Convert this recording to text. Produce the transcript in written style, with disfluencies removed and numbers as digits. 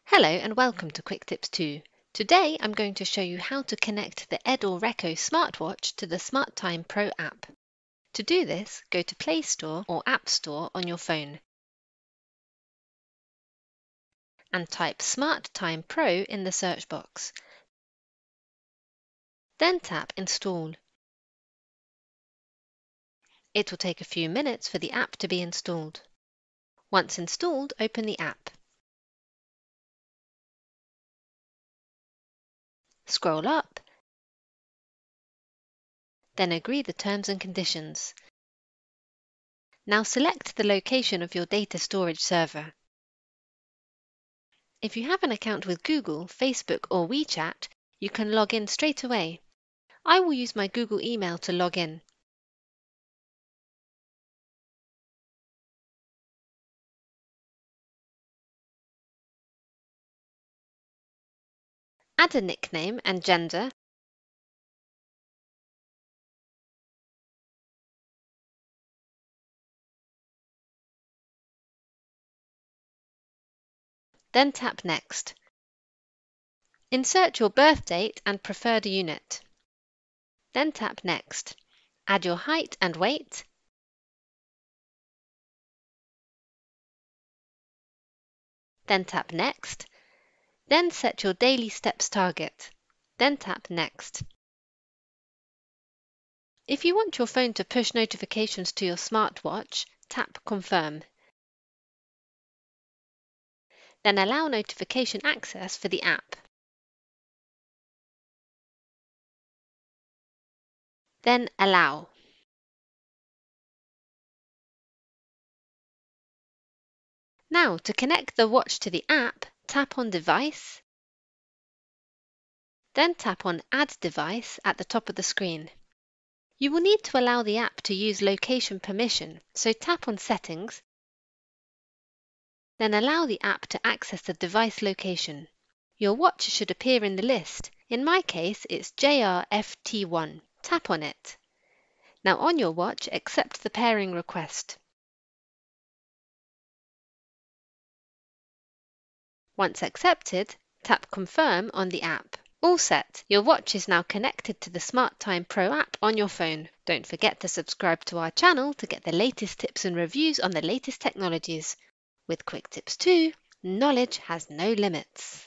Hello and welcome to Quick Tips 2. Today I'm going to show you how to connect the EdorReco smartwatch to the SmartTime Pro app. To do this, go to Play Store or App Store on your phone and type SmartTime Pro in the search box. Then tap Install. It will take a few minutes for the app to be installed. Once installed, open the app. Scroll up, then agree the terms and conditions. Now select the location of your data storage server. If you have an account with Google, Facebook or WeChat, you can log in straight away. I will use my Google email to log in. Add a nickname and gender. Then tap Next. Insert your birth date and preferred unit. Then tap Next. Add your height and weight. Then tap Next. Then set your daily steps target. Then tap Next. If you want your phone to push notifications to your smartwatch, tap Confirm. Then allow notification access for the app. Then Allow. Now, to connect the watch to the app, tap on Device, then tap on Add Device at the top of the screen. You will need to allow the app to use location permission, so tap on Settings, then allow the app to access the device location. Your watch should appear in the list. In my case, it's JRFT1. Tap on it. Now on your watch, accept the pairing request. Once accepted, tap Confirm on the app. All set! Your watch is now connected to the SmartTime Pro app on your phone. Don't forget to subscribe to our channel to get the latest tips and reviews on the latest technologies. With Quick Tips 2, knowledge has no limits.